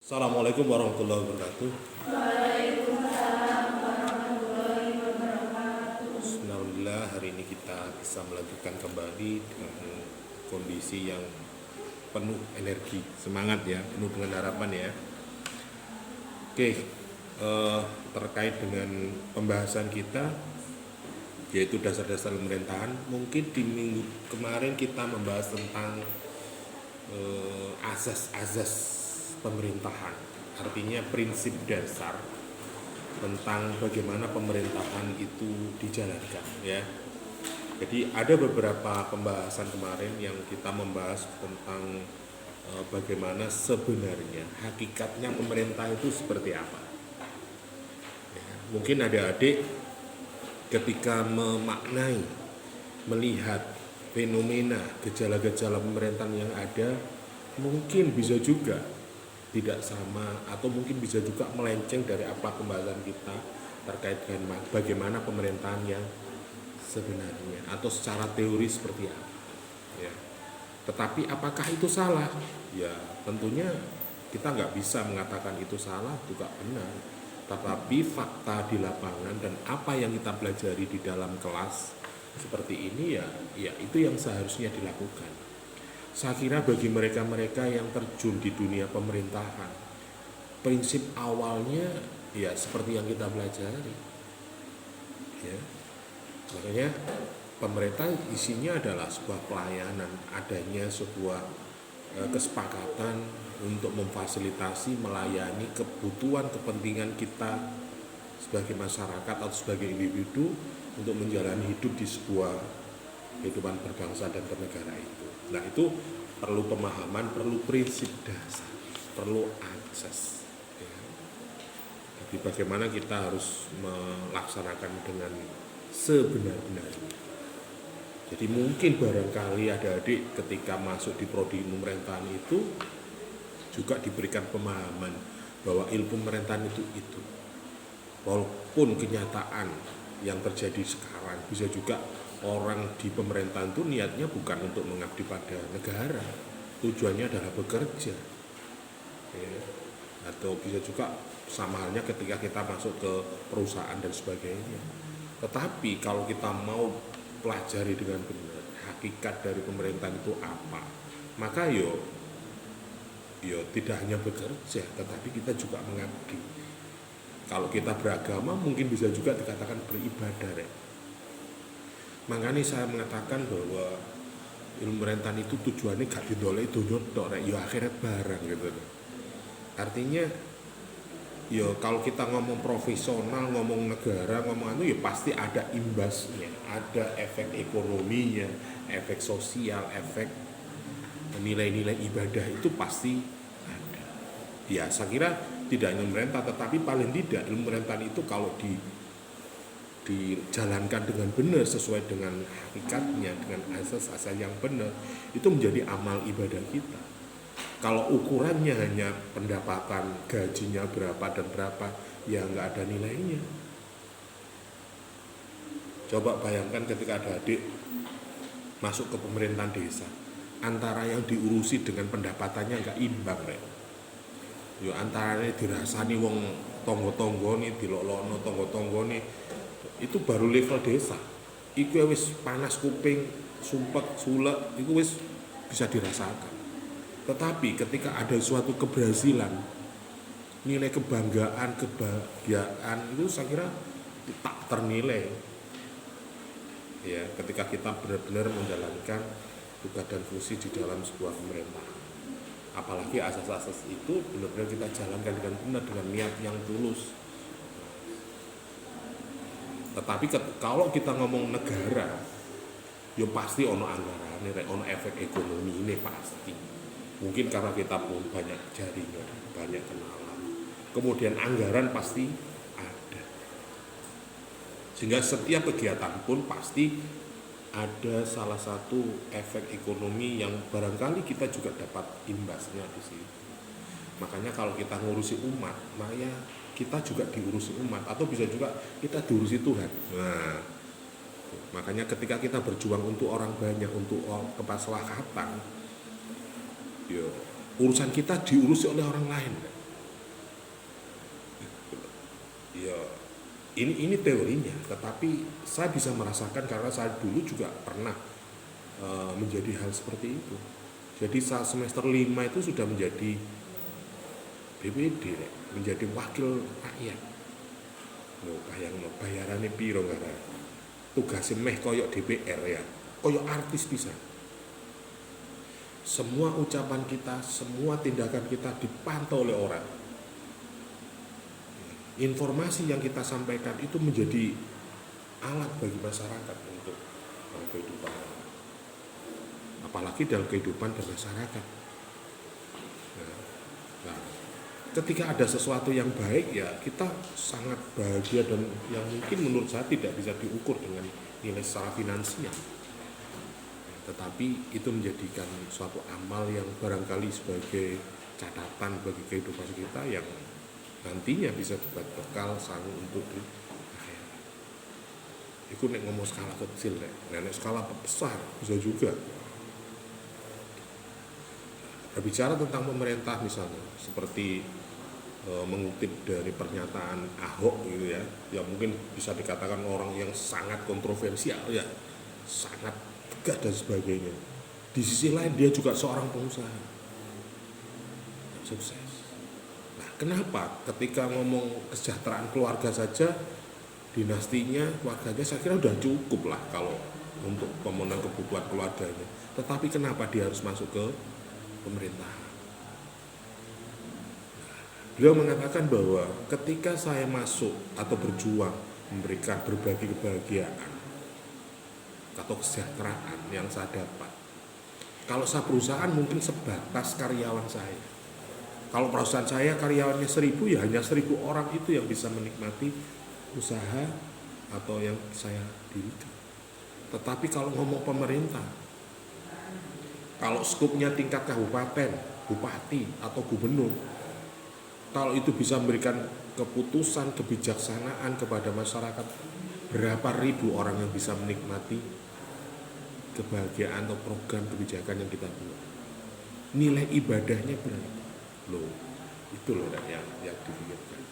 Assalamualaikum warahmatullahi wabarakatuh. Waalaikumsalam warahmatullahi wabarakatuh. Alhamdulillah hari ini kita bisa melanjutkan kembali dengan kondisi yang penuh energi, semangat ya, penuh dengan harapan ya. Oke, terkait dengan pembahasan kita yaitu dasar-dasar pemerintahan. Mungkin di minggu kemarin kita membahas tentang azas-azas pemerintahan, artinya prinsip dasar tentang bagaimana pemerintahan itu dijalankan ya. Jadi ada beberapa pembahasan kemarin yang kita membahas tentang bagaimana sebenarnya hakikatnya pemerintah itu seperti apa ya. Mungkin ada adik ketika memaknai, melihat fenomena gejala-gejala pemerintahan yang ada, mungkin bisa juga tidak sama atau mungkin bisa juga melenceng dari apa pembahasan kita terkait dengan bagaimana pemerintahan yang sebenarnya atau secara teori seperti apa ya. Tetapi apakah itu salah? Ya tentunya kita nggak bisa mengatakan itu salah juga benar, tetapi fakta di lapangan dan apa yang kita pelajari di dalam kelas seperti ini ya itu yang seharusnya dilakukan. Saya kira bagi mereka-mereka yang terjun di dunia pemerintahan, prinsip awalnya ya seperti yang kita pelajari ya. Makanya pemerintah isinya adalah sebuah pelayanan, adanya sebuah kesepakatan untuk memfasilitasi, melayani kebutuhan kepentingan kita sebagai masyarakat atau sebagai individu untuk menjalani hidup di sebuah kehidupan berbangsa dan bernegara itu. Nah itu perlu pemahaman, perlu prinsip dasar, perlu akses ya. Jadi bagaimana kita harus melaksanakan dengan sebenar-benarnya. Jadi mungkin barangkali ada adik ketika masuk di prodi pemerintahan itu juga diberikan pemahaman bahwa ilmu pemerintahan itu. Walaupun kenyataan yang terjadi sekarang bisa juga orang di pemerintahan itu niatnya bukan untuk mengabdi pada negara, tujuannya adalah bekerja ya. Atau bisa juga sama halnya ketika kita masuk ke perusahaan dan sebagainya. Tetapi kalau kita mau pelajari dengan benar hakikat dari pemerintahan itu apa, maka yo tidak hanya bekerja tetapi kita juga mengabdi. Kalau kita beragama mungkin bisa juga dikatakan beribadah ya. Makanya saya mengatakan bahwa ilmu pemerintahan itu tujuannya gak didolek dunia tok rek, yo akhirat barang gitu. Artinya yo kalau kita ngomong profesional, ngomong negara, ngomong anu ya pasti ada imbasnya, ada efek ekonominya, efek sosial, efek nilai-nilai ibadah itu pasti ada. Ya saya kira tidak hanya pemerintah tetapi paling tidak ilmu pemerintahan itu kalau dijalankan dengan benar sesuai dengan hakikatnya, dengan asas-asas yang benar, itu menjadi amal ibadah kita. Kalau ukurannya hanya pendapatan, gajinya berapa dan berapa, ya nggak ada nilainya. Coba bayangkan ketika ada adik masuk ke pemerintahan desa, antara yang diurusi dengan pendapatannya nggak imbang rek. Yo antaranya dirasani wong tonggo-tonggo nih, dilolono tonggo-tonggo nih, itu baru level desa. Iku wis panas kuping, sumpek, sulek, itu wis bisa dirasakan. Tetapi ketika ada suatu keberhasilan, nilai kebanggaan, kebahagiaan itu saya kira tak ternilai. Ya, ketika kita benar-benar menjalankan tugas dan fungsi di dalam sebuah pemerintahan. Apalagi asas-asas itu benar-benar kita jalankan dengan benar, dengan niat yang tulus. Tetapi kalau kita ngomong negara, ya pasti ono anggaran, ono efek ekonomi ini pasti. Mungkin karena kita pun banyak jaringan, banyak kenalan. Kemudian anggaran pasti ada. Sehingga setiap kegiatan pun pasti ada salah satu efek ekonomi yang barangkali kita juga dapat imbasnya di sini. Makanya kalau kita ngurusi umat, maka kita juga diurusi umat, atau bisa juga kita diurusi Tuhan. Nah, makanya ketika kita berjuang untuk orang banyak, untuk kemaslahatan, urusan kita diurusi oleh orang lain. Ya, ini teorinya, tetapi saya bisa merasakan karena saya dulu juga pernah menjadi hal seperti itu. Jadi saat semester 5 itu sudah menjadi BPD, menjadi wakil rakyat. Bayangno bayarane piro ngara. Tugasnya meh koyok DPR ya, koyok artis bisa. Semua ucapan kita, semua tindakan kita dipantau oleh orang. Informasi yang kita sampaikan itu menjadi alat bagi masyarakat untuk kehidupan, apalagi dalam kehidupan bermasyarakat. Nah, ketika ada sesuatu yang baik ya kita sangat bahagia, dan yang mungkin menurut saya tidak bisa diukur dengan nilai secara finansial, tetapi itu menjadikan suatu amal yang barangkali sebagai catatan bagi kehidupan kita yang nantinya bisa dibuat bekal sanggup untuk di akhirat. Itu nek ngomong skala kecil, nek skala besar bisa juga. Berbicara tentang pemerintah misalnya, seperti mengutip dari pernyataan Ahok gitu ya, yang mungkin bisa dikatakan orang yang sangat kontroversial ya, sangat tegas dan sebagainya. Di sisi lain dia juga seorang pengusaha sukses. Nah, kenapa ketika ngomong kesejahteraan keluarga saja, dinastinya, keluarganya, saya kira udah cukup lah kalau untuk pemenuhan kebutuhan keluarganya. Tetapi kenapa dia harus masuk ke pemerintahan? Beliau mengatakan bahwa ketika saya masuk atau berjuang memberikan berbagi kebahagiaan atau kesejahteraan yang saya dapat, kalau saya perusahaan mungkin sebatas karyawan saya. Kalau perusahaan saya karyawannya 1000, ya hanya 1000 orang itu yang bisa menikmati usaha atau yang saya dirikan. Tetapi kalau ngomong pemerintah, kalau skupnya tingkat kabupaten, bupati atau gubernur, kalau itu bisa memberikan keputusan, kebijaksanaan kepada masyarakat, berapa ribu orang yang bisa menikmati kebahagiaan atau program kebijakan yang kita buat. Nilai ibadahnya berapa? Loh, itu loh yang dipikirkan.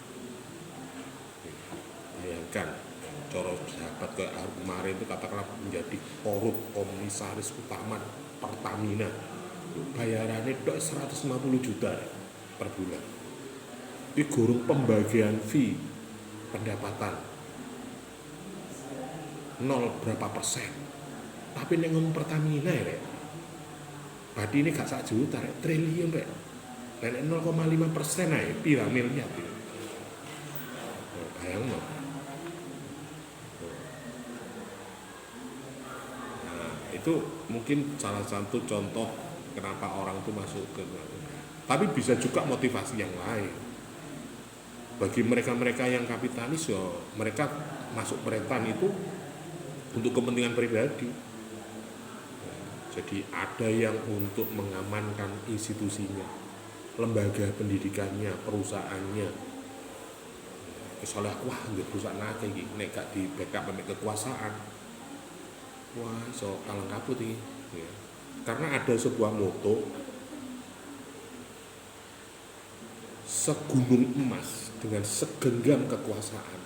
Bayangkan, coro sahabat ke kemarin itu katakanlah menjadi korup komisaris utama Pertamina, bayarannya 150 juta per bulan. Ini gurung pembagian fee pendapatan 0 berapa persen. Tapi ini ngomong Pertamina ya, berarti ini gak 1 juta, triliun rek. Dan 0,5% aja, pira miliar itu. Bayang no. Nah, itu mungkin salah satu contoh kenapa orang itu masuk ke. Tapi bisa juga motivasi yang lain. Bagi mereka-mereka yang kapitalis, ya mereka masuk pemerintahan itu untuk kepentingan pribadi. Jadi ada yang untuk mengamankan institusinya, lembaga pendidikannya, perusahaannya. Misalnya, wah nggak perusahaan akeh iki nek gak di backup sampai kekuasaan. Wah, so kalang kabut iki. Ya. Karena ada sebuah moto, segunung emas dengan segenggam kekuasaan.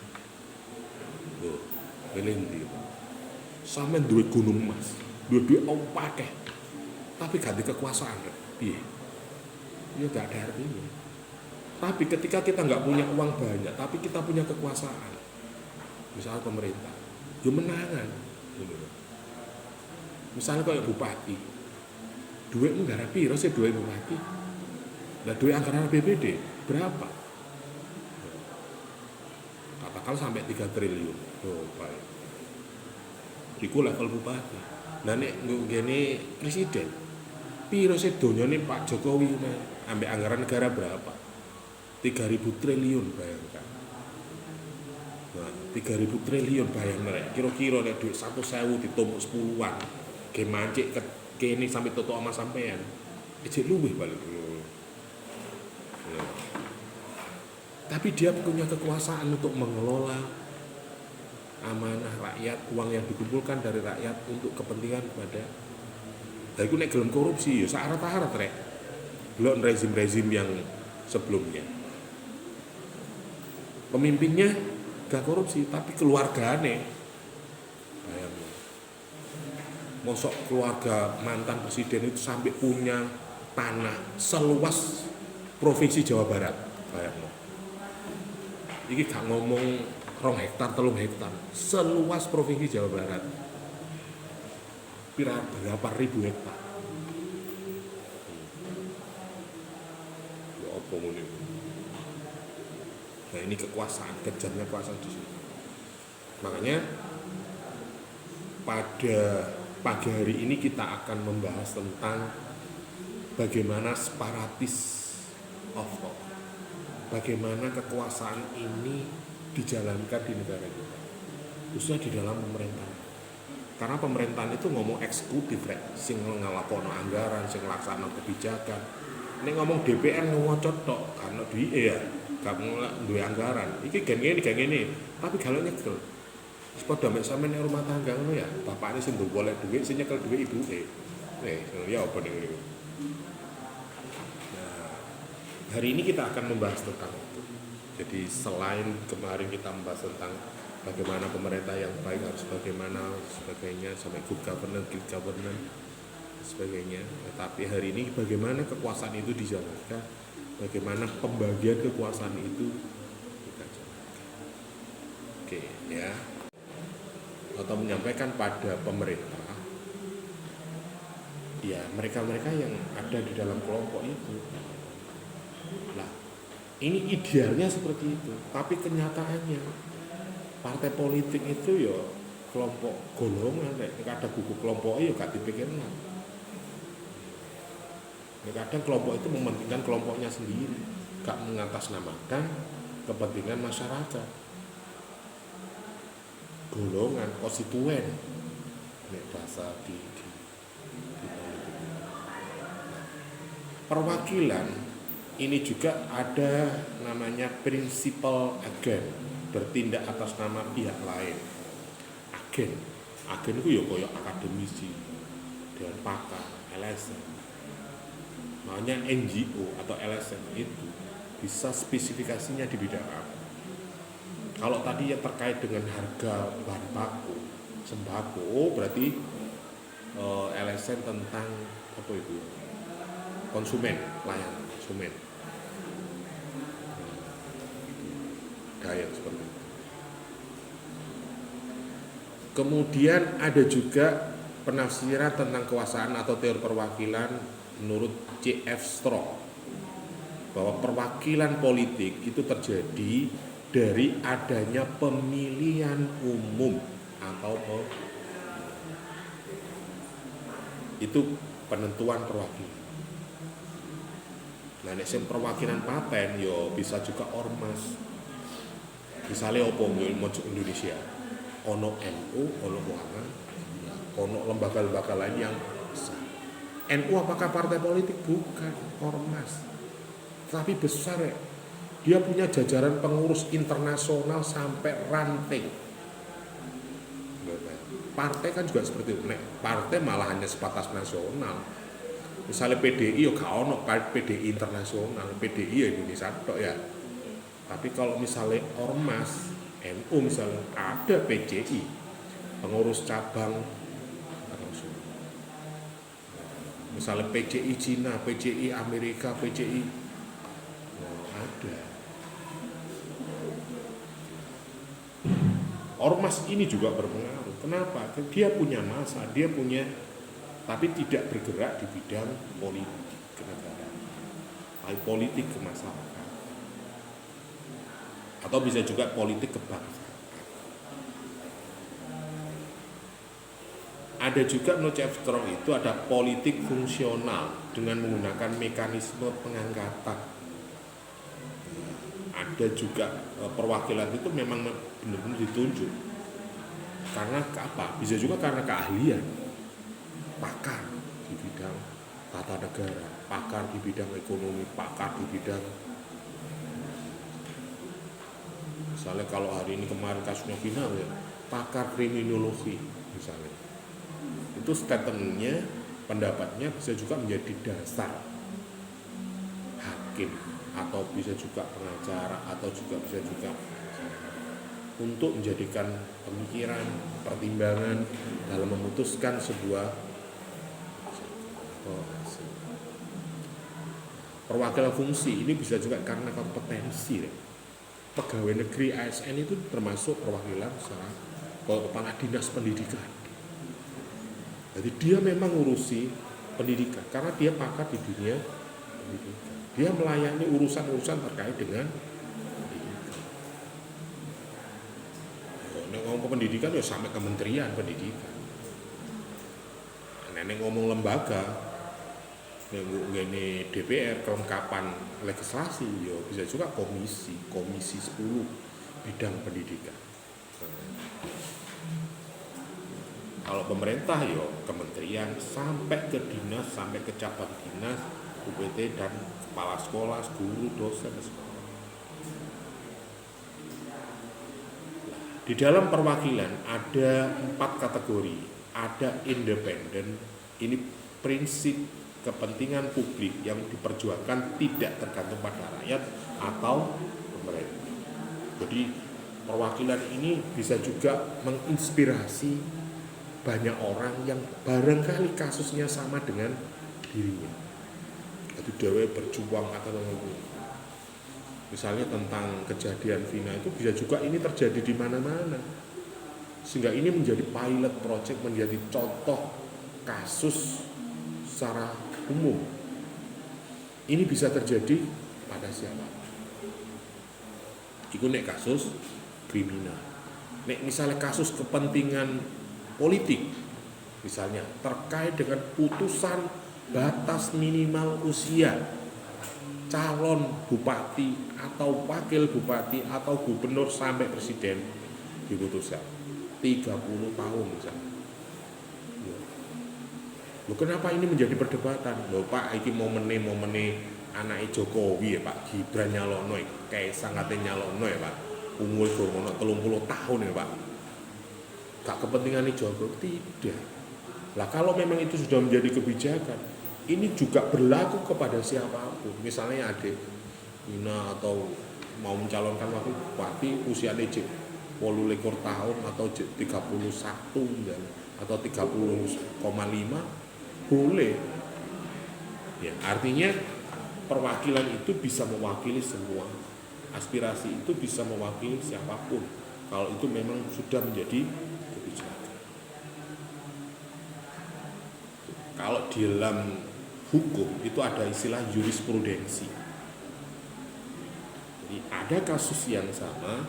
Loh, elendi. Sampeyan duwe gunung emas, duwe akeh, tapi gak di kekuasaan, piye? Ya gak ada artinya. Tapi ketika kita nggak punya uang banyak, tapi kita punya kekuasaan, misalnya pemerintah, ya menangan. Misalnya kayak bupati, duit negara piro sih duit bupati? Nah duit anggaran BPD berapa? Katakan sampai 3 triliun. Oh, baik. Iku level bupati. Nah nek ngene presiden, piro sih donyane Pak Jokowi ambek anggaran negara berapa? 3.000 triliun bayangkan. Nah, 3.000 triliun bayang mereka. Kira-kira nek duit 1.000 ditumpuk 10-an, ge mancik ke kene sampai tutuk sama sampean. Ijek luwih balik dulu. Nah. Tapi dia punya kekuasaan untuk mengelola amanah rakyat, uang yang dikumpulkan dari rakyat untuk kepentingan pada. Lah iku nek gelem korupsi ya syarat-syarat rek. Belum rezim-rezim yang sebelumnya. Pemimpinnya gak korupsi tapi keluargane. Bayangin. Mosok keluarga mantan presiden itu sampai punya tanah seluas provinsi Jawa Barat. Bayangin. Ini gak ngomong 2 hektar, 3 hektar, seluas provinsi Jawa Barat. Berapa ribu hektar. Ya apa ini? Nah ini kekuasaan, kejamnya kekuasaan di sini. Makanya pada pagi hari ini kita akan membahas tentang bagaimana separatis of law. Bagaimana kekuasaan ini dijalankan di negara kita, khususnya di dalam pemerintahan. Karena pemerintahan itu ngomong eksekutif, sing ngalakono anggaran, sing ngelaksanakan kebijakan. Ini ngomong DPR ngomong tok, karena ya, kamu duwe anggaran. Iki gini, tapi kalau nyekel, sepada mek sampeyan rumah tangga ngono ya, bapakne sing golek duit, sing nyekel duit ibuke. Ya apa ning niku. Nah, hari ini kita akan membahas tentang itu. Jadi selain kemarin kita membahas tentang bagaimana pemerintah yang baik harus bagaimana sebagainya, sampai good governance, sebagainya. Tetapi hari ini bagaimana kekuasaan itu dijalankan, bagaimana pembagian kekuasaan itu kita jalankan. Oke, ya. Atau menyampaikan pada pemerintah, ya mereka-mereka yang ada di dalam kelompok itu. Lah, ini idealnya seperti itu, tapi kenyataannya partai politik itu ya kelompok golongan, ada buku kelompoknya ya gak dipikirkan. Kadang kelompok itu mementingkan kelompoknya sendiri, gak mengatasnamakan kepentingan masyarakat, golongan, konstituen, ini bahasa di politik. Perwakilan ini juga ada namanya principal agent, bertindak atas nama pihak lain. Agen itu ya kayak akademisi, dewan pakar, LSM. Makanya NGO atau LSM itu bisa spesifikasinya di bidang apa. Kalau tadi yang terkait dengan harga bahan baku, sembako, berarti LSM tentang apa itu? Konsumen, pelayanan konsumen. Gaya seperti itu. Kemudian ada juga penafsiran tentang kekuasaan atau teori perwakilan menurut C.F. Strong, bahwa perwakilan politik itu terjadi dari adanya pemilihan umum atau itu penentuan perwakilan. Nah, nek sing perwakilan paten yo bisa juga ormas. Misalnya opo Indonesia, ono NU, ono Muhammadiyah, ono lembaga-lembaga lain yang besar. NU apakah partai politik? Bukan, ormas. Tapi besar ya. Dia punya jajaran pengurus internasional sampai ranting. Partai kan juga seperti itu. Nek partai malah hanya sebatas nasional. Misalnya PDI ya gak ono PDI internasional, PDI ya Indonesia tok ya. Tapi kalau misalnya ormas, NU misalnya ada PCI, pengurus cabang internasional. Misalnya PCI Cina, PCI Amerika, PCI ada. Ormas ini juga berpengaruh. Kenapa? Dia punya massa, dia punya, tapi tidak bergerak di bidang politik kenegaraan, politik kemasyarakatan, atau bisa juga politik kebangsaan. Ada juga menurut C.F. Strong itu ada politik fungsional dengan menggunakan mekanisme pengangkatan. Ada juga perwakilan itu memang benar-benar ditunjuk. Karena apa? Bisa juga karena keahlian. Pakar di bidang tata negara, pakar di bidang ekonomi, pakar di bidang, misalnya kalau hari ini kemarin kasusnya final ya, pakar kriminologi misalnya. Itu statementnya, pendapatnya bisa juga menjadi dasar hakim, atau bisa juga pengacara, atau juga bisa juga. untuk menjadikan pemikiran, pertimbangan dalam memutuskan sebuah perwakilan fungsi. Ini bisa juga karena kompetensi. Pegawai negeri ASN itu termasuk perwakilan secara kepala dinas pendidikan. Jadi dia memang ngurusi pendidikan karena dia pakar di dunia pendidikan. Dia melayani urusan-urusan terkait dengan pendidikan. Nek ngomong pendidikan ya sampai kementerian pendidikan. Nek ngomong lembaga, ngene DPR kelengkapan legislasi ya bisa juga komisi 10 bidang pendidikan. Kalau pemerintah ya kementerian sampai ke dinas, sampai ke cabang dinas, UPT dan kepala sekolah, guru, dosen sekolah. Di dalam perwakilan ada 4 kategori. Ada independen, ini prinsip kepentingan publik yang diperjuangkan tidak tergantung pada rakyat atau pemerintah. Jadi perwakilan ini bisa juga menginspirasi banyak orang yang barangkali kasusnya sama dengan dirinya. Jadi dewe berjuang atau misalnya tentang kejadian Vina itu bisa juga ini terjadi di mana-mana. Sehingga ini menjadi pilot project, menjadi contoh kasus secara umum. Ini bisa terjadi pada siapa? Itu nek kasus kriminal. Nek misalnya kasus kepentingan politik, misalnya terkait dengan putusan batas minimal usia calon bupati atau wakil bupati atau gubernur sampai presiden diputuskan 30 tahun misalnya. Loh, kenapa ini menjadi perdebatan? Loh Pak, ini momene anake Jokowi ya Pak, Gibran nyalono, Kaisang katanya nyalono ya Pak, umur durung 30 tahun ya Pak. Gak kepentingan Jokowi, tidak. Lah kalau memang itu sudah menjadi kebijakan, ini juga berlaku kepada siapapun. Misalnya adik Ina atau mau mencalonkan wakil bupati usianya 18 tahun atau 31 dan atau 30,5 boleh. Ya, artinya perwakilan itu bisa mewakili semua. Aspirasi itu bisa mewakili siapapun. Kalau itu memang sudah menjadi kebijakan. Kalau di dalam hukum itu ada istilah jurisprudensi. Jadi ada kasus yang sama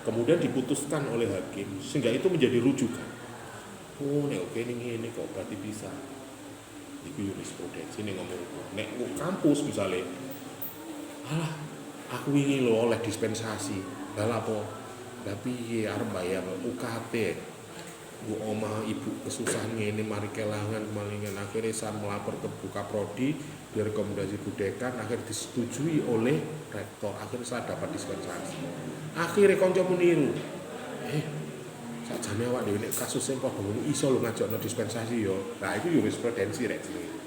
kemudian diputuskan oleh hakim sehingga itu menjadi rujukan. Oh, nek oke ini kok berarti bisa. Itu jurisprudensi ini ngomong. Nek kampus misalnya, alah aku ingin lo oleh dispensasi. Lah apa? Tapi arep bayar UKT. Bu omah ibu kesusahan ini mari kelangan kemalingan, akhirnya saya melapor ke Bukaprodi direkomendasi Bu Dekan, akhirnya disetujui oleh rektor, akhirnya saya dapat dispensasi. Akhirnya koncomu niru sakjane awak dhewe nek kasus sing padha ngono iso lho ngajakno dispensasi yo. Nah itu jurisprudensi rek jenenge.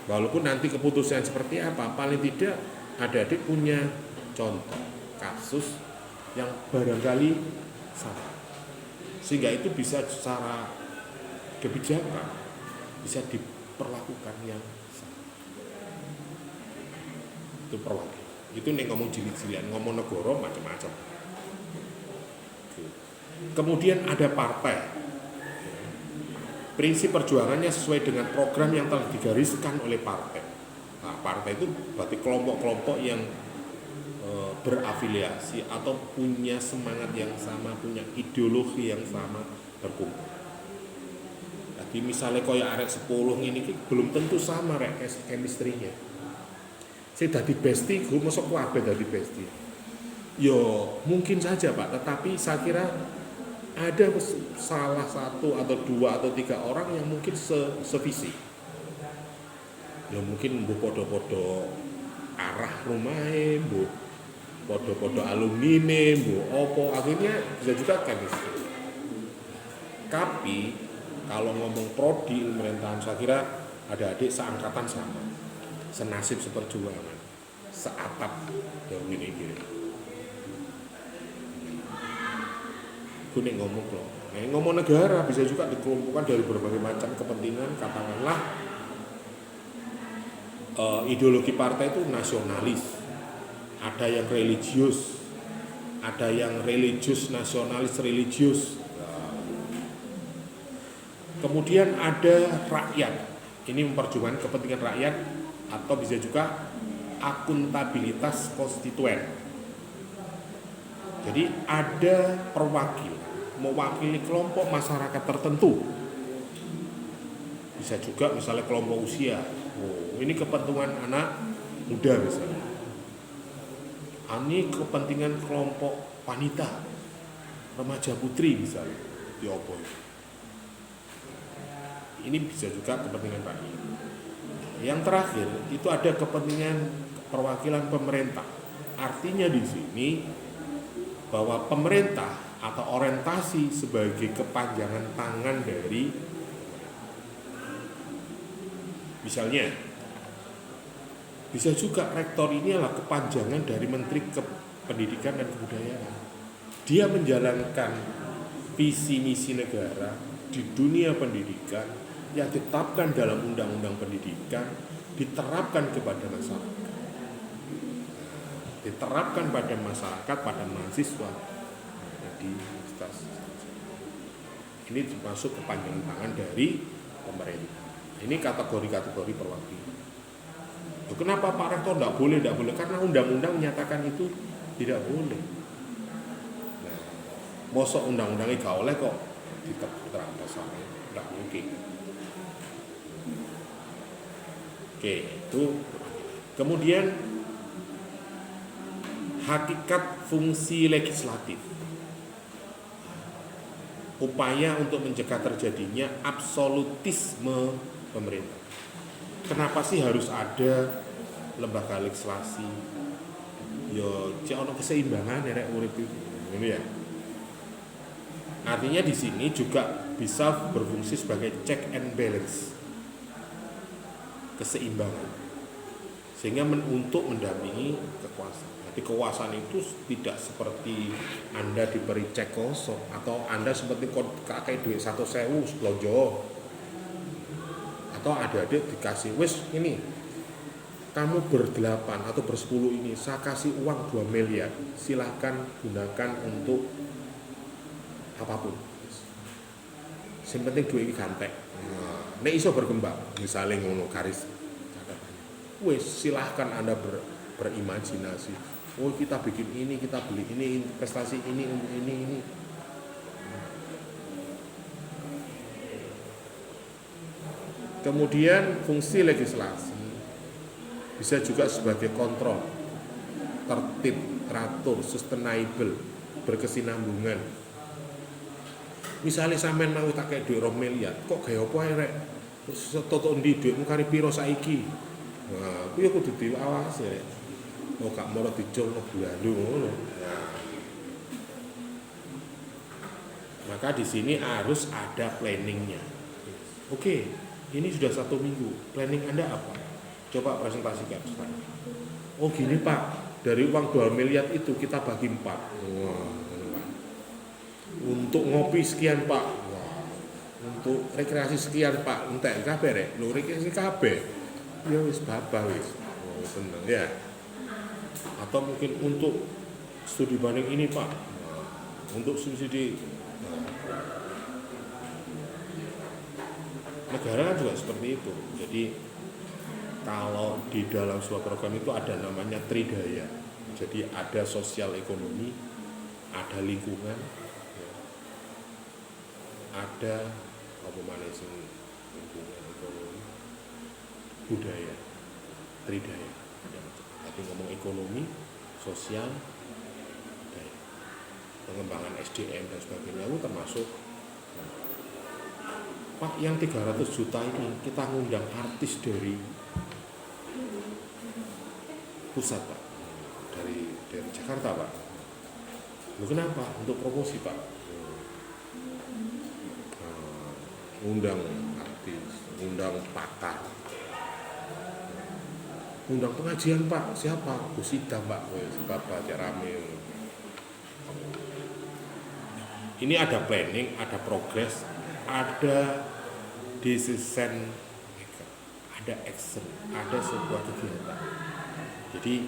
Walaupun nanti keputusan seperti apa, paling tidak adik-adik punya contoh kasus yang barangkali sama. Sehingga itu bisa secara kebijakan bisa diperlakukan yang sama. Itu perwakilan. Itu nih ngomong cilik-cilikan, ngomong negara macam-macam. Kemudian ada partai. Prinsip perjuangannya sesuai dengan program yang telah digariskan oleh partai. Nah, partai itu berarti kelompok-kelompok yang berafiliasi atau punya semangat yang sama, punya ideologi yang sama berkumpul. Jadi misalnya kaya arek 10 ini belum tentu sama rek chemistry-nya. Saya dadi bestie, gue masuk kabeh dadi bestie. Yo mungkin saja Pak, tetapi saya kira ada salah satu atau 2 atau 3 orang yang mungkin sevisi. Ya mungkin mbuh podo-podo arah rumahe, mbuh podo-podo alumni, mbuh opo, akhirnya bisa juga chemistry. Tapi kalau ngomong prodi pemerintahan, saya kira adik-adik seangkatan sama, senasib seperjuangan, seatap yang gini. Gue nih ngomong kelompok. Ngomong negara bisa juga dikelompokkan dari berbagai macam kepentingan, katakanlah ideologi partai itu nasionalis, ada yang religius, ada yang religius nasionalis religius. Kemudian ada rakyat, ini memperjuangkan kepentingan rakyat, atau bisa juga akuntabilitas konstituen. Jadi ada perwakilan mewakili kelompok masyarakat tertentu, bisa juga misalnya kelompok usia. Ini kepentingan anak muda misalnya, ini kepentingan kelompok wanita, remaja putri misalnya, diopo. Ini bisa juga kepentingan rakyat. Yang terakhir itu ada kepentingan perwakilan pemerintah. Artinya di sini bahwa pemerintah atau orientasi sebagai kepanjangan tangan dari, misalnya bisa juga rektor ini adalah kepanjangan dari Menteri Pendidikan dan Kebudayaan. Dia menjalankan visi misi negara di dunia pendidikan yang ditetapkan dalam undang-undang pendidikan, diterapkan kepada masyarakat. Diterapkan pada masyarakat, pada mahasiswa di universitas. Ini termasuk kepanjangan tangan dari pemerintah. Ini kategori-kategori perwakilan. Kenapa Pak Rektor tidak boleh? Tidak boleh karena undang-undang menyatakan itu tidak boleh. Nah, mosok undang-undangnya gak oleh kok diterapkan sama, tidak mungkin. Oke, itu. Kemudian hakikat fungsi legislatif, upaya untuk mencegah terjadinya absolutisme pemerintah. Kenapa sih harus ada lembaga legislasi? Yo, cek ono keseimbangan ya urip ini ya. Artinya di sini juga bisa berfungsi sebagai check and balance, keseimbangan, sehingga untuk mendampingi kekuasaan. Jadi kekuasaan itu tidak seperti Anda diberi cek kosong atau Anda seperti kakek duit 1.000 belanja, atau adik-adik dikasih wis ini kamu berdelapan atau bersepuluh ini saya kasih uang 2 miliar, silahkan gunakan untuk apapun. Yang penting duit ini gantek. Nek iso berkembang, misalnya ngono garis wis silahkan Anda berimajinasi. Oh kita bikin ini, kita beli ini, investasi ini, untuk ini. Kemudian fungsi legislasi bisa juga sebagai kontrol, tertib, teratur, sustainable, berkesinambungan. Misalnya sampean mau tak kayak duit 2 miliar, kok gaya apa ya rek? Toto ndi duitmu kari piro saiki? Nah, kuwi kudu diawasi rek. Oh gak mau diculno bulandu ngono. Nah. Maka di sini harus ada planningnya. Oke, ini sudah 1 minggu. Planning Anda apa? Coba presentasikan sekarang. Oh gini Pak, dari uang 2 miliar itu kita bagi 4. Wah, untuk ngopi sekian Pak. Wah, untuk rekreasi sekian Pak. Entek kabeh rek. Lho rekreasi kabeh. Ya wis babah wis. Oh seneng ya. Atau mungkin untuk studi banding ini Pak. Untuk subsidi. Negara kan juga seperti itu. Jadi kalau di dalam sebuah program itu ada namanya tridaya. Jadi ada sosial ekonomi, ada lingkungan, ya. Ada apa mana sih lingkungan ekonomi, budaya, tridaya. Tapi ngomong ekonomi, sosial, budaya, pengembangan SDM dan sebagainya itu termasuk. Pak, yang 300 juta ini kita ngundang artis dari pusat Pak, dari Jakarta Pak. Loh kenapa? Untuk promosi Pak. Undang artis, undang pakar, undang pengajian Pak. Siapa? Gus Ida Pak. Bapak rame. Ini ada planning, ada progress, ada decision maker, ada action, ada sebuah kegiatan. Jadi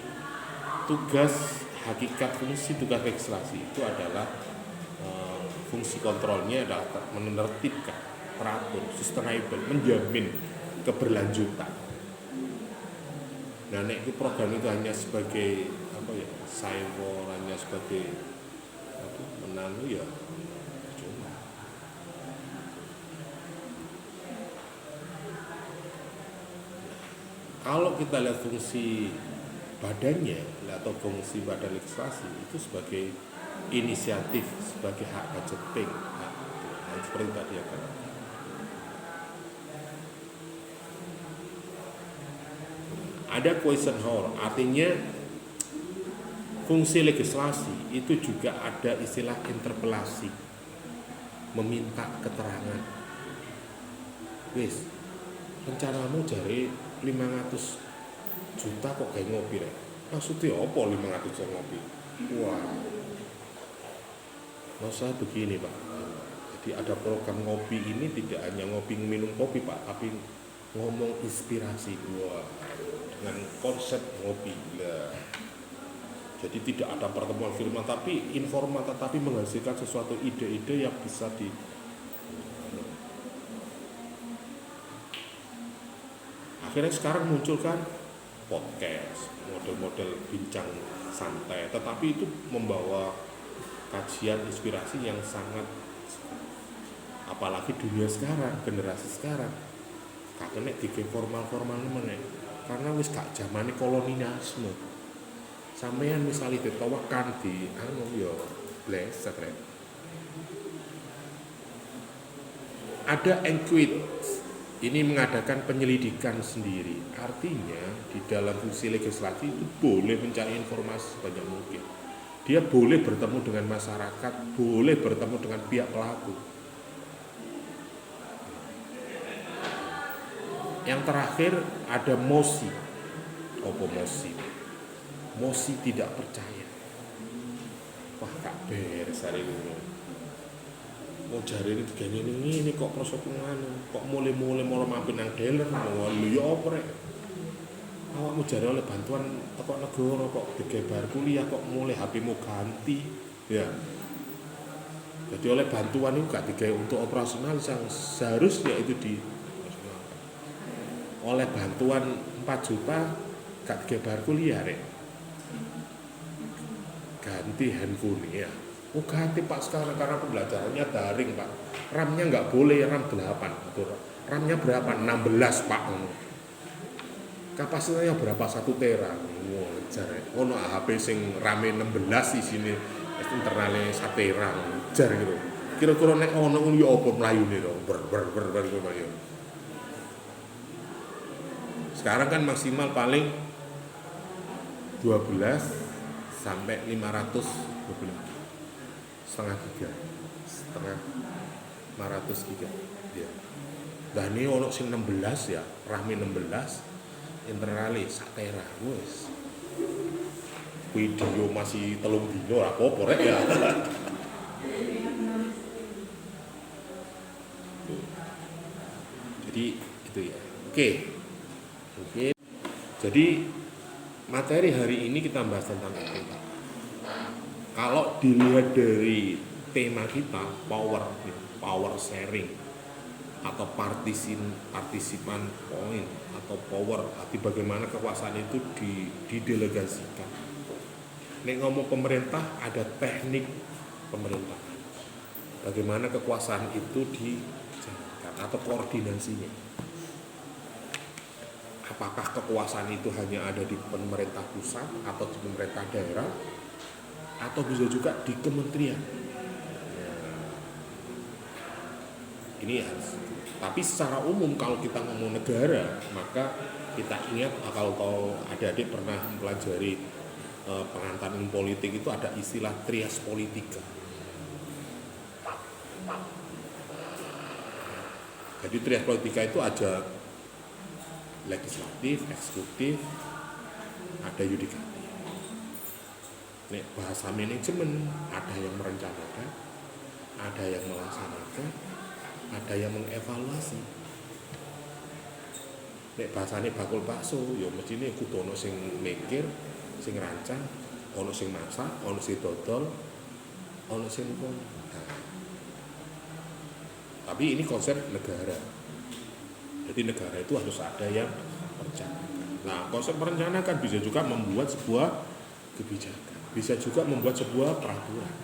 tugas hakikat fungsi tugas legislasi itu adalah fungsi kontrolnya adalah menertibkan, teratur, sustainable, menjamin keberlanjutan. Nah, nek program itu hanya sebagai apa ya, saingo, hanya sebagai apa, menanu ya cuma. Kalau kita lihat fungsi badannya atau fungsi badan legislasi itu sebagai inisiatif, sebagai hak budgeting, seperti tadi ya kan. Ada question hour, artinya fungsi legislasi itu juga ada istilah interpelasi, meminta keterangan. Wis, rencanamu jari 500 juta kok kayak ngopi rek? Maksudnya apa 500 juta ngopi? Wah, masa begini Pak. Jadi ada program ngopi ini tidak hanya ngopi minum kopi Pak, tapi ngomong inspirasi. Wah, dengan konsep ngopi. Nah, jadi tidak ada pertemuan firman tapi informal, tetapi menghasilkan sesuatu ide-ide yang bisa di akhirnya sekarang muncul kan podcast, model-model bincang santai, tetapi itu membawa kajian inspirasi yang sangat, apalagi dunia sekarang, generasi sekarang kakeknya dikit formal-formal meneh karena wis gak zamane kolonialisme. Sampeyan misalnya ditawakan di anu yo bleset rek. Ada enquete, ini mengadakan penyelidikan sendiri. Artinya di dalam fungsi legislasi itu boleh mencari informasi sebanyak mungkin. Dia boleh bertemu dengan masyarakat, boleh bertemu dengan pihak pelaku. Yang terakhir ada mosi. Apa mosi? Mosi tidak percaya. Wah, gak beres hari ini. Mau jari ini begini ini kok prosokungan, kok mulai-mulai mau mampir nang dealer, mau lu ya apa rek? Awak mau jari oleh bantuan teko negara kok digebar kuliah kok mulai HP mau ganti, ya. Jadi oleh bantuan itu gak digawe untuk operasional yang seharusnya itu di oleh bantuan 4 juta gak digebar kuliah rek. Ganti handphone ya. Oh ganti Pak sekarang karena pembelajarannya daring Pak. RAM-nya nggak boleh RAM 8 betul. RAM-nya berapa? 16 Pak. Kapasitasnya berapa? 1 tera. Wah, jar. Ono HP sing RAM-nya 16 di sini internalnya 1 tera. Jar gitu. Kira-kira nek ono ngono ya apa mlayune to? Ber gitu. Sekarang kan maksimal paling 12 sampai 512. Setengah 500 giga ya. Nah ini ono sing 16 ya, rahmi 16 internali 1 tera wis. Video masih 3 dino apa rek ya. Jadi itu ya. Oke. Jadi materi hari ini kita bahas tentang itu. Kalau dilihat dari tema kita power sharing atau partisipan point atau power, arti bagaimana kekuasaan itu didelegasikan. Nek ngomong pemerintah ada teknik pemerintahan. Bagaimana kekuasaan itu dijalankan atau koordinasinya. Apakah kekuasaan itu hanya ada di pemerintah pusat atau di pemerintah daerah? Atau bisa juga di kementerian. Ini harus. Tapi secara umum kalau kita ngomong negara, maka kita ingat kalau adik-adik pernah mempelajari pengantar ilmu politik itu ada istilah trias politika. Jadi trias politika itu ada legislatif, eksekutif, ada yudikatif. Nek bahasa manajemen ada yang merencanakan, ada yang melaksanakan, ada yang mengevaluasi. Nek bahasane bakul bakso, ya mestine kudu ana sing mikir, sing rancang, ana sing masak, ana sing dodol, ana sing pun. Nah, tapi ini konsep negara. Jadi negara itu harus ada yang merencanakan. Nah, konsep merencanakan bisa juga membuat sebuah kebijakan, bisa juga membuat sebuah peraturan.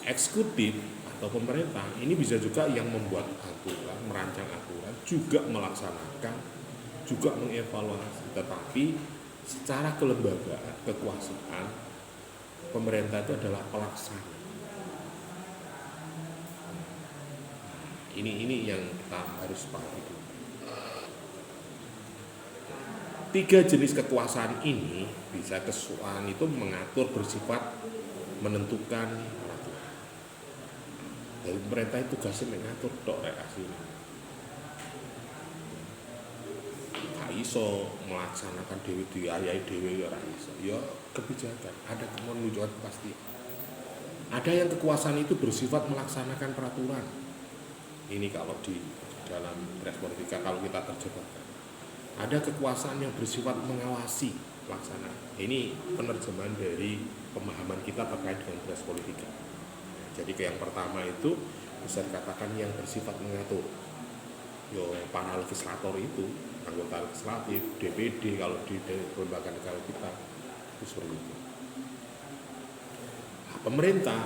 Eksekutif atau pemerintah ini bisa juga yang membuat aturan, merancang aturan, juga melaksanakan, juga mengevaluasi. Tetapi secara kelembagaan, kekuasaan, pemerintah itu adalah pelaksana. Ini yang kita harus pahami. 3 jenis kekuasaan ini bisa kekuasaan itu mengatur, bersifat menentukan peraturan. Dari pemerintah itu tugasnya mengatur tok rek asline. Gak iso melaksanakan dewe ayahe dewe ya ora iso. Ya kebijakan, ada menunjukkan pasti. Ada yang kekuasaan itu bersifat melaksanakan peraturan. Ini kalau di dalam respolitika kalau kita terjemahkan. Ada kekuasaan yang bersifat mengawasi pelaksanaan. Ini penerjemahan dari pemahaman kita terkait dengan respolitika. Jadi yang pertama itu bisa dikatakan yang bersifat mengatur. Yo para legislator itu, anggota legislatif, DPD kalau di lembaga negara kita itu seperti itu. Nah, pemerintah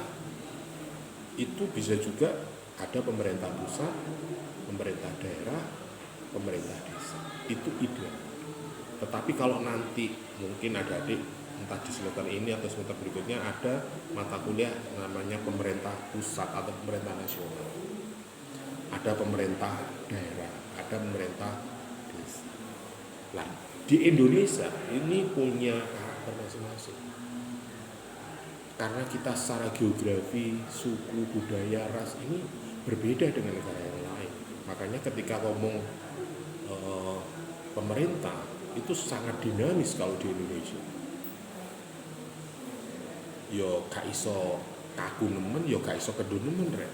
itu bisa juga ada pemerintah pusat, pemerintah daerah, pemerintah desa. Itu ideal. Tetapi kalau nanti mungkin ada adik entah di semester ini atau semester berikutnya ada mata kuliah namanya pemerintah pusat atau pemerintah nasional. Ada pemerintah daerah, ada pemerintah desa. Nah, di Indonesia ini punya karakter masing-masing. Karena kita secara geografi, suku, budaya, ras ini berbeda dengan negara yang lain. Makanya ketika ngomong pemerintah itu sangat dinamis kalau di Indonesia. Yo gak iso kaku nemen, yo gak iso kedu nemen rek.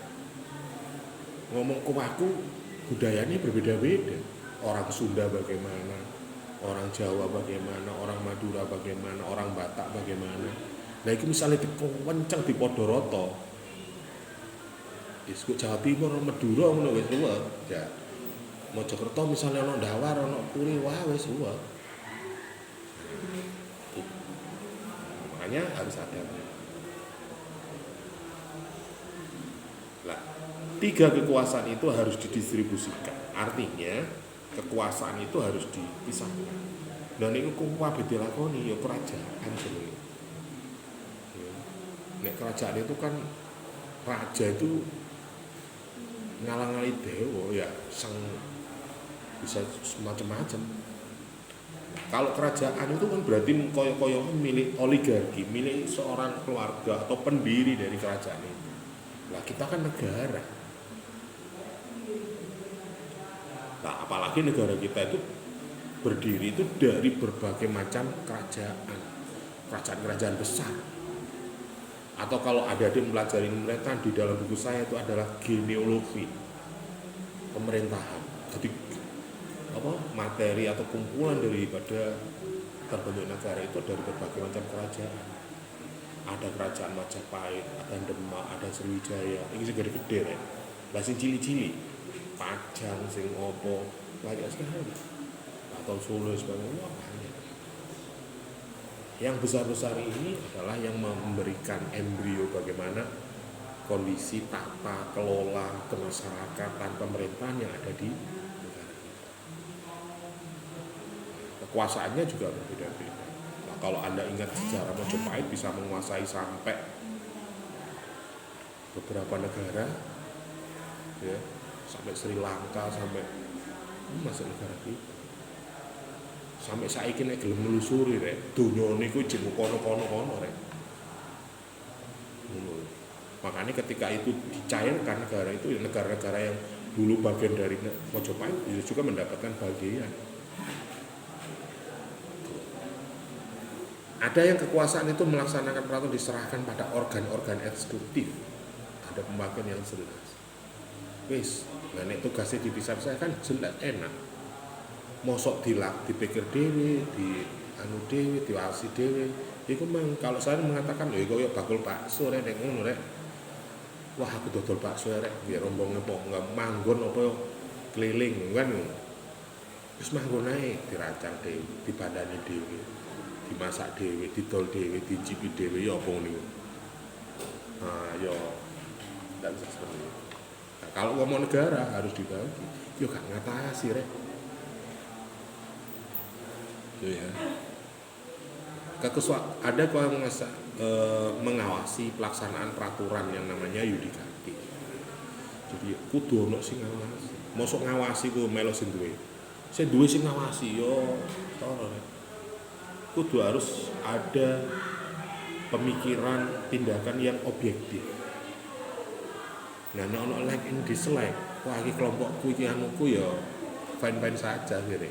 Ngomong aku budayanya berbeda-beda. Orang Sunda bagaimana, orang Jawa bagaimana, orang Madura bagaimana, orang Batak bagaimana. Nah itu misalnya dikenceng di Podoroto, isku Jawa Timur, Madura ngono wis luwih. Ya. Mojokerto misalnya ono Dawar, ono Puri, wah wis luwih. Makanya harus ada. Nah, 3 kekuasaan itu harus didistribusikan. Artinya kekuasaan itu harus dipisahkan. Dan itu kabeh dilakoni ya kerajaan jenenge. Nek kerajaan itu kan raja itu ngalang-ngali dewa ya sang bisa macam-macam. Kalau kerajaan itu kan berarti koyo-koyo milik oligarki, milik seorang keluarga atau pendiri dari kerajaan itu. Nah kita kan negara. Nah apalagi negara kita itu berdiri itu dari berbagai macam kerajaan besar. Atau kalau ada yang mempelajari pemerintahan di dalam buku saya itu adalah genealogi pemerintahan. Jadi materi atau kumpulan daripada terbentuk negara itu dari berbagai macam kerajaan. Ada kerajaan Majapahit, ada Demak, ada Sriwijaya. Ini sing gede-gede ya. Lah sing cili-cili, Pajang, sing opo, banyak sekali. Atau Solo sebagainya banyak. Yang besar-besar ini adalah yang memberikan embrio bagaimana kondisi tata kelola kemasyarakatan pemerintahan yang ada di negara kita. Kekuasaannya juga berbeda-beda. Nah, kalau Anda ingat sejarah Majapahit bisa menguasai sampai beberapa negara, ya, sampai Sri Lanka, sampai masuk negara kita. Sampai saiki nek gelem nelusuri rek, donya niku jeneng kono-kono rek. Makanya ketika itu dicairkan negara itu, ya negara-negara yang dulu bagian dari Majapahit itu juga mendapatkan bagian. Ada yang kekuasaan itu melaksanakan peraturan diserahkan pada organ-organ eksekutif. Ada pembagian yang jelas. Wis, nek tugasnya dipisah-pisah kan jelas enak. Mosok dipikir dewe, di anu dewe, diwasi dewe. Iku mang kalau saya mengatakan ya koyo bakul bakso rek nek ngono rek. Wah aku dodol bakso rek, biar rombonge kok enggak manggon apa keliling kan. Wis manggon ae diracang dhewe, dibandani dhewe, dimasak dhewe, didol dhewe, dicipi dhewe ya apa niku. Nah, ya tidak bisa seperti itu. Nah, kalau ngomong negara harus dibagi, yo gak ngatasi rek. Itu ya. Ada yang mengawasi pelaksanaan peraturan yang namanya yudikatif. Jadi kudu ono sing ngawasi. Mosok ngawasi ku melo sing duwe. Sing duwe sing ngawasi yo ora. Kudu harus ada pemikiran tindakan yang objektif. Nah, ono like and dislike. Wah, iki kelompokku iki anuku ya fine-fine saja gitu.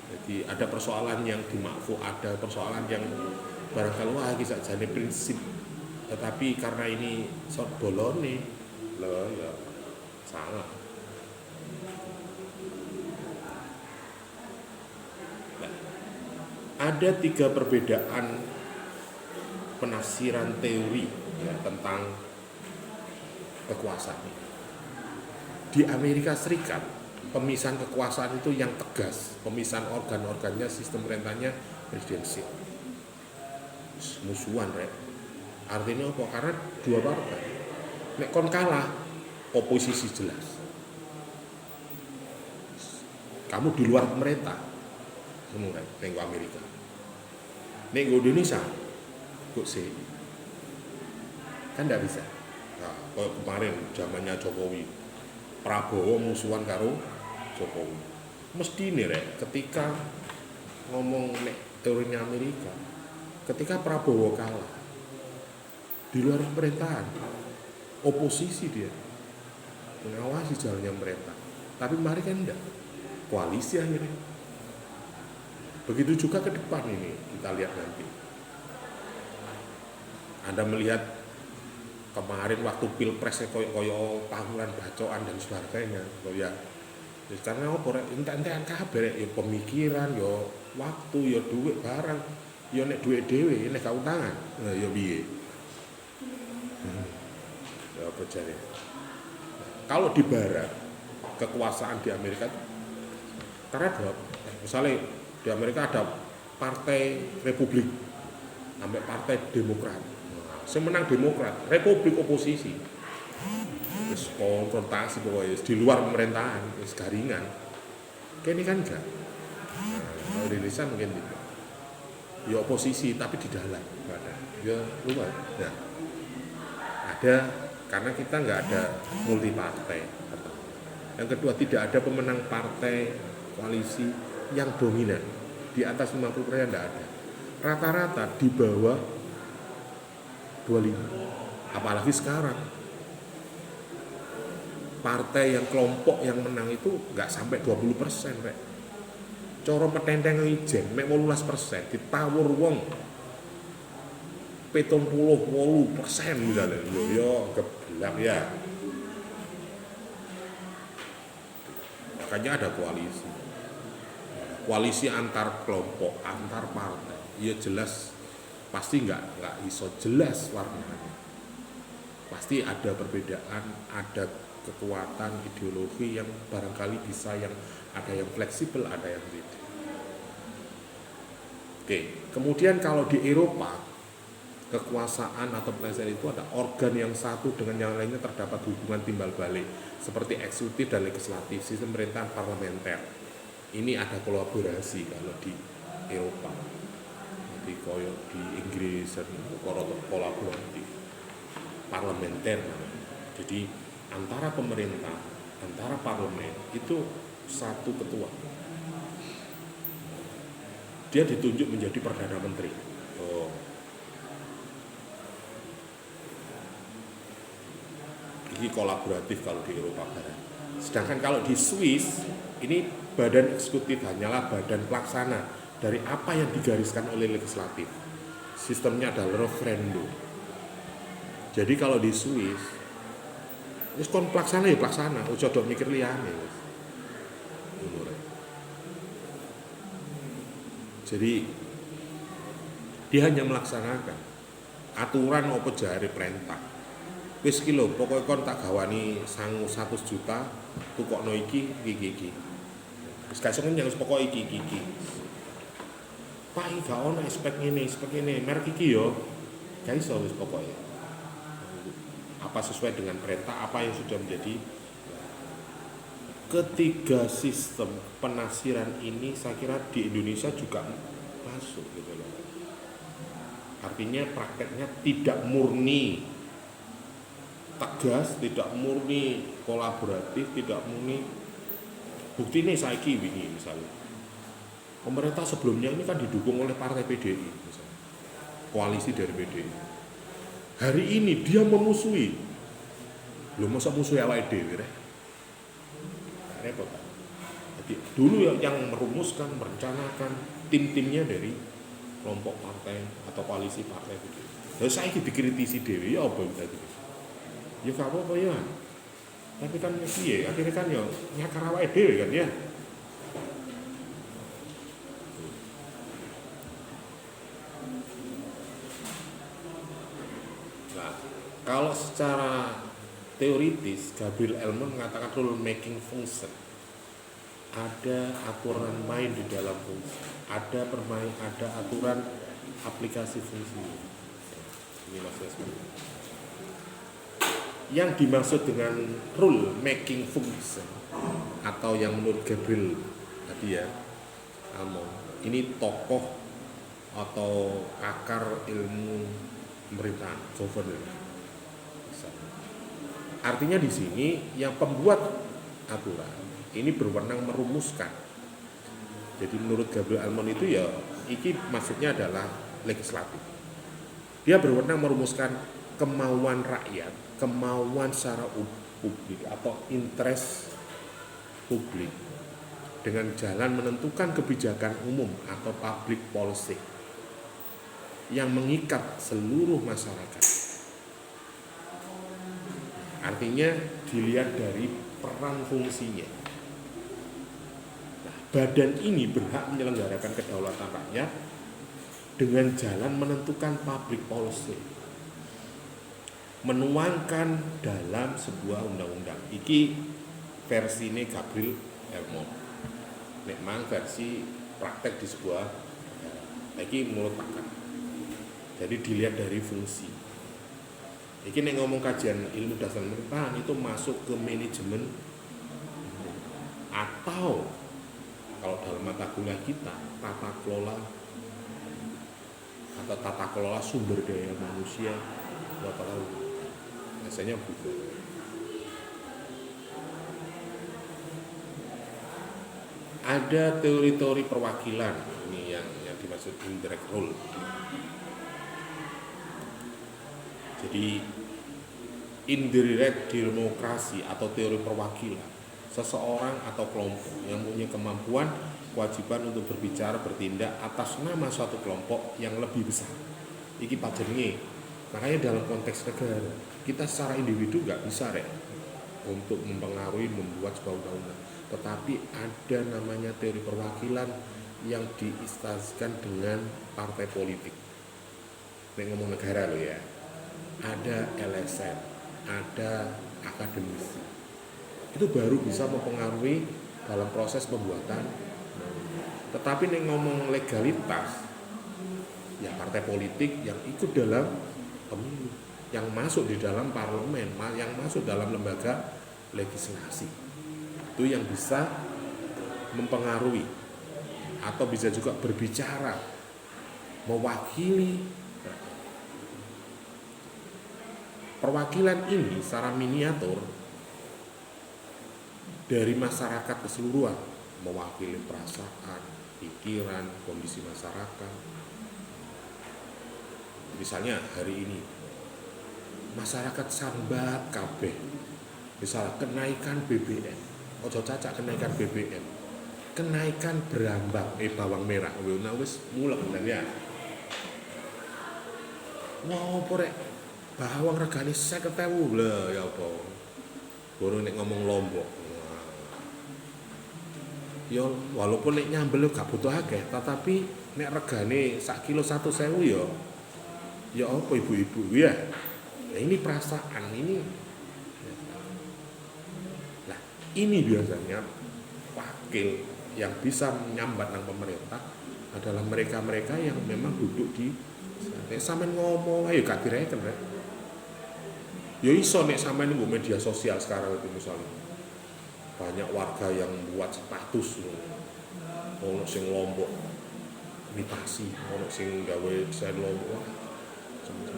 Jadi ada persoalan yang dimakfu, ada persoalan yang barangkali wah iki sakjane prinsip. Tetapi karena ini sot bolone, lho ya salah. Nah, ada 3 perbedaan penafsiran teori ya, tentang kekuasaan. Di Amerika Serikat, pemisahan kekuasaan itu yang tegas, pemisahan organ-organnya, sistem perintahnya presidensial. Musuhan rek. Artinya apa? Karena 2 partai. Nek kon kalah, oposisi jelas. Kamu di luar pemerintah. Ngono rek, ning Amerika. Ning Indonesia, kok sih? Kan enggak bisa. Nah, kayak kemarin zamannya Jokowi, Prabowo musuhan karo Jokowi. Mesti nih rek, ketika ngomong nek teorinya Amerika, ketika Prabowo kalah di luar pemerintahan, oposisi dia mengawasi jalannya pemerintah. Tapi mari kan enggak, koalisi akhirnya. Begitu juga ke depan ini kita lihat nanti. Anda melihat kemarin waktu pilpres koyo tawuran bacokan dan sebagainya, ya karena apa rek entek-entekan kabeh ya pemikiran ya waktu ya duit barang ya nek duit dhewe nek gak utangan ya piye ya apa jare. Kalau di barat kekuasaan di Amerika itu karena ada misalnya di Amerika ada partai Republik sampai partai Demokrat. Yang menang Demokrat, Republik oposisi. Terus konfrontasi pokoknya di luar pemerintahan, terus garingan. Kayak ini kan enggak. Kalau di Indonesia mungkin gitu. Ya oposisi tapi di dalam ada. Ya luar. Nah, ada karena kita nggak ada multi partai. Yang kedua tidak ada pemenang partai koalisi yang dominan di atas 50% tidak ada. Rata-rata di bawah 25. Apalagi sekarang partai yang kelompok yang menang itu nggak sampai 20% rek. Coro petenteng ijen mek 18% ditawur wong 78% misalnya lho yo geblak ya. Makanya ada koalisi antar kelompok, antar partai. Ya jelas pasti nggak iso jelas warnanya. Pasti ada perbedaan, ada kekuatan ideologi yang barangkali bisa yang ada yang fleksibel, ada yang tidak. Oke, kemudian kalau di Eropa kekuasaan atau penasihat itu ada organ yang satu dengan yang lainnya terdapat hubungan timbal balik seperti eksekutif dan legislatif, sistem pemerintahan parlementer. Ini ada kolaborasi kalau di Eropa. Di koyo di Inggris dan kolaboratif parlementer. Jadi antara pemerintah, antara parlemen itu satu ketua. Dia ditunjuk menjadi perdana menteri. Oh. Ini kolaboratif kalau di Eropa Barat. Sedangkan kalau di Swiss ini badan eksekutif hanyalah badan pelaksana, dari apa yang digariskan oleh legislatif. Sistemnya adalah referendum. Jadi kalau di Swiss, wis kon pelaksana ya pelaksana, ojo do mikir liyane wis. Ngono rek. Jadi dia hanya melaksanakan aturan apa jare perintah. Wis ki lho, pokoke kon tak gawani sangu 100 juta, tukokno iki. Wis gak iso nyang pokoke iki. Pak iki gak ono spek ngene, merek iki yo. Gak iso wis pokoke. Apa sesuai dengan perintah, apa yang sudah menjadi. Ketiga sistem penafsiran ini saya kira di Indonesia juga masuk gitu loh. Artinya prakteknya tidak murni tegas, tidak murni kolaboratif, tidak murni. Bukti ini saiki wingi misalnya. Pemerintah sebelumnya ini kan didukung oleh partai PDI misalnya. Koalisi dari PDI. Hari ini dia memusuhi. Loh masa musuhi awake dhewe rek? Repot kan? Jadi dulu yang merumuskan, merencanakan tim-timnya dari kelompok partai atau koalisi partai PDI. Lalu saiki dikritisi dhewe ya apa tadi? Ya gak apa-apa ya. Tapi kan piye? Akhirnya kan ya nyakar awake dhewe kan ya. Nah, kalau secara teoritis Gabriel Elman mengatakan rule making function. Ada aturan main di dalam fungsi. Ada aturan aplikasi fungsi. Ini maksudnya seperti itu. Yang dimaksud dengan rule making function atau yang menurut Gabriel tadi ya Almond, ini tokoh atau akar ilmu pemerintahan, governance. Artinya di sini yang pembuat aturan ini berwenang merumuskan. Jadi menurut Gabriel Almond itu ya iki maksudnya adalah legislatif. Dia berwenang merumuskan kemauan rakyat, kemauan secara publik atau interest publik dengan jalan menentukan kebijakan umum atau public policy yang mengikat seluruh masyarakat. Artinya dilihat dari peran fungsinya. Nah, badan ini berhak menyelenggarakan kedaulatan rakyat dengan jalan menentukan public policy, menuangkan dalam sebuah undang-undang. Iki versi ini Gabriel Elmond. Memang versi praktek di sebuah iki menurut pakar. Jadi dilihat dari fungsi. Iki nek ngomong kajian ilmu dasar pemerintahan itu masuk ke manajemen atau kalau dalam mata kuliah kita tata kelola sumber daya manusia atau biasanya bukan. Ada teori-teori perwakilan ini yang dimaksud indirect rule. Jadi indirect demokrasi atau teori perwakilan, seseorang atau kelompok yang punya kemampuan, kewajiban untuk berbicara, bertindak atas nama suatu kelompok yang lebih besar. Iki pajenenge. Makanya dalam konteks negara, kita secara individu nggak bisa untuk mempengaruhi membuat sebuah undang-undang. Tetapi ada namanya teori perwakilan yang diinstansikan dengan partai politik. Ini ngomong negara loh ya. Ada LSM, ada akademisi. Itu baru bisa mempengaruhi dalam proses pembuatan. Tetapi nih ngomong legalitas, ya partai politik yang ikut dalam pemilu, yang masuk di dalam parlemen, yang masuk dalam lembaga legislasi, itu yang bisa mempengaruhi atau bisa juga berbicara, mewakili. Perwakilan ini secara miniatur dari masyarakat keseluruhan, mewakili perasaan, pikiran, kondisi masyarakat. Misalnya hari ini masyarakat sambat kabeh, misalnya kenaikan BBM, ojo cacak kenaikan BBM, kenaikan berambang bawang merah nah wis mulek kan ya. Ngopo rek bawang regane 50.000 lho ya apa. Baru nek ngomong Lombok. Ya walaupun nek nyambel gak butuh akeh, tetapi nek regane sak kilo 100.000 ya apa ibu-ibu ya. Nah, ini perasaan ini. Nah, ini biasanya wakil yang bisa menyambat nang pemerintah adalah mereka-mereka yang memang duduk di nek sampean ngomong ayo gak direken rek. Ya iso nek sampean nggo media sosial sekarang itu misalnya. Banyak warga yang buat status ono sing Lombok imitasi, ono sing gawe desain Lombok.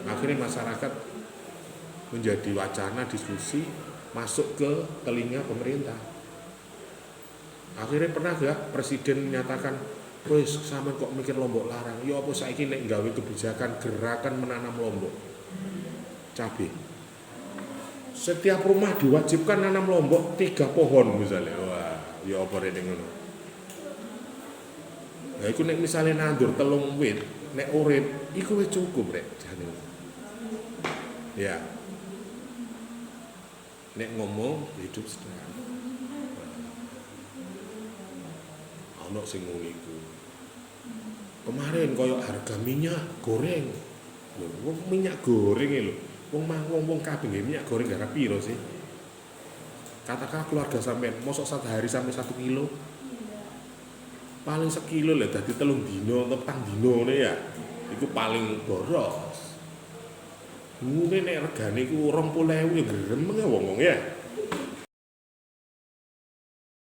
Akhirnya masyarakat menjadi wacana diskusi masuk ke telinga pemerintah. Akhirnya pernah gak presiden menyatakan wes sampean kok mikir Lombok larang, ya apa saiki nek gawe kebijakan gerakan menanam Lombok cabai. Setiap rumah diwajibkan nanam Lombok 3 pohon misalnya. Wah, ya apa rene ngono. Nah, iku nek misale nandur 3 wit, nek urip iku wis cukup rek jane. Ya. Nek ngomong hidup sederhana. Ono sing ngono iku. Kemarin koyo harga minyak goreng. Lho, wong minyak goreng lho. Wong kabeh nggih minyak goreng gara piro sih? Katakanlah keluarga sampean mosok 1 hari sampai 1 kilo. Paling sekilo lah dadi 3 dino atau 4 dino ya. Iku paling boros. Ngene nek regane iku 20.000 ya gremeng ya wong-wong ya.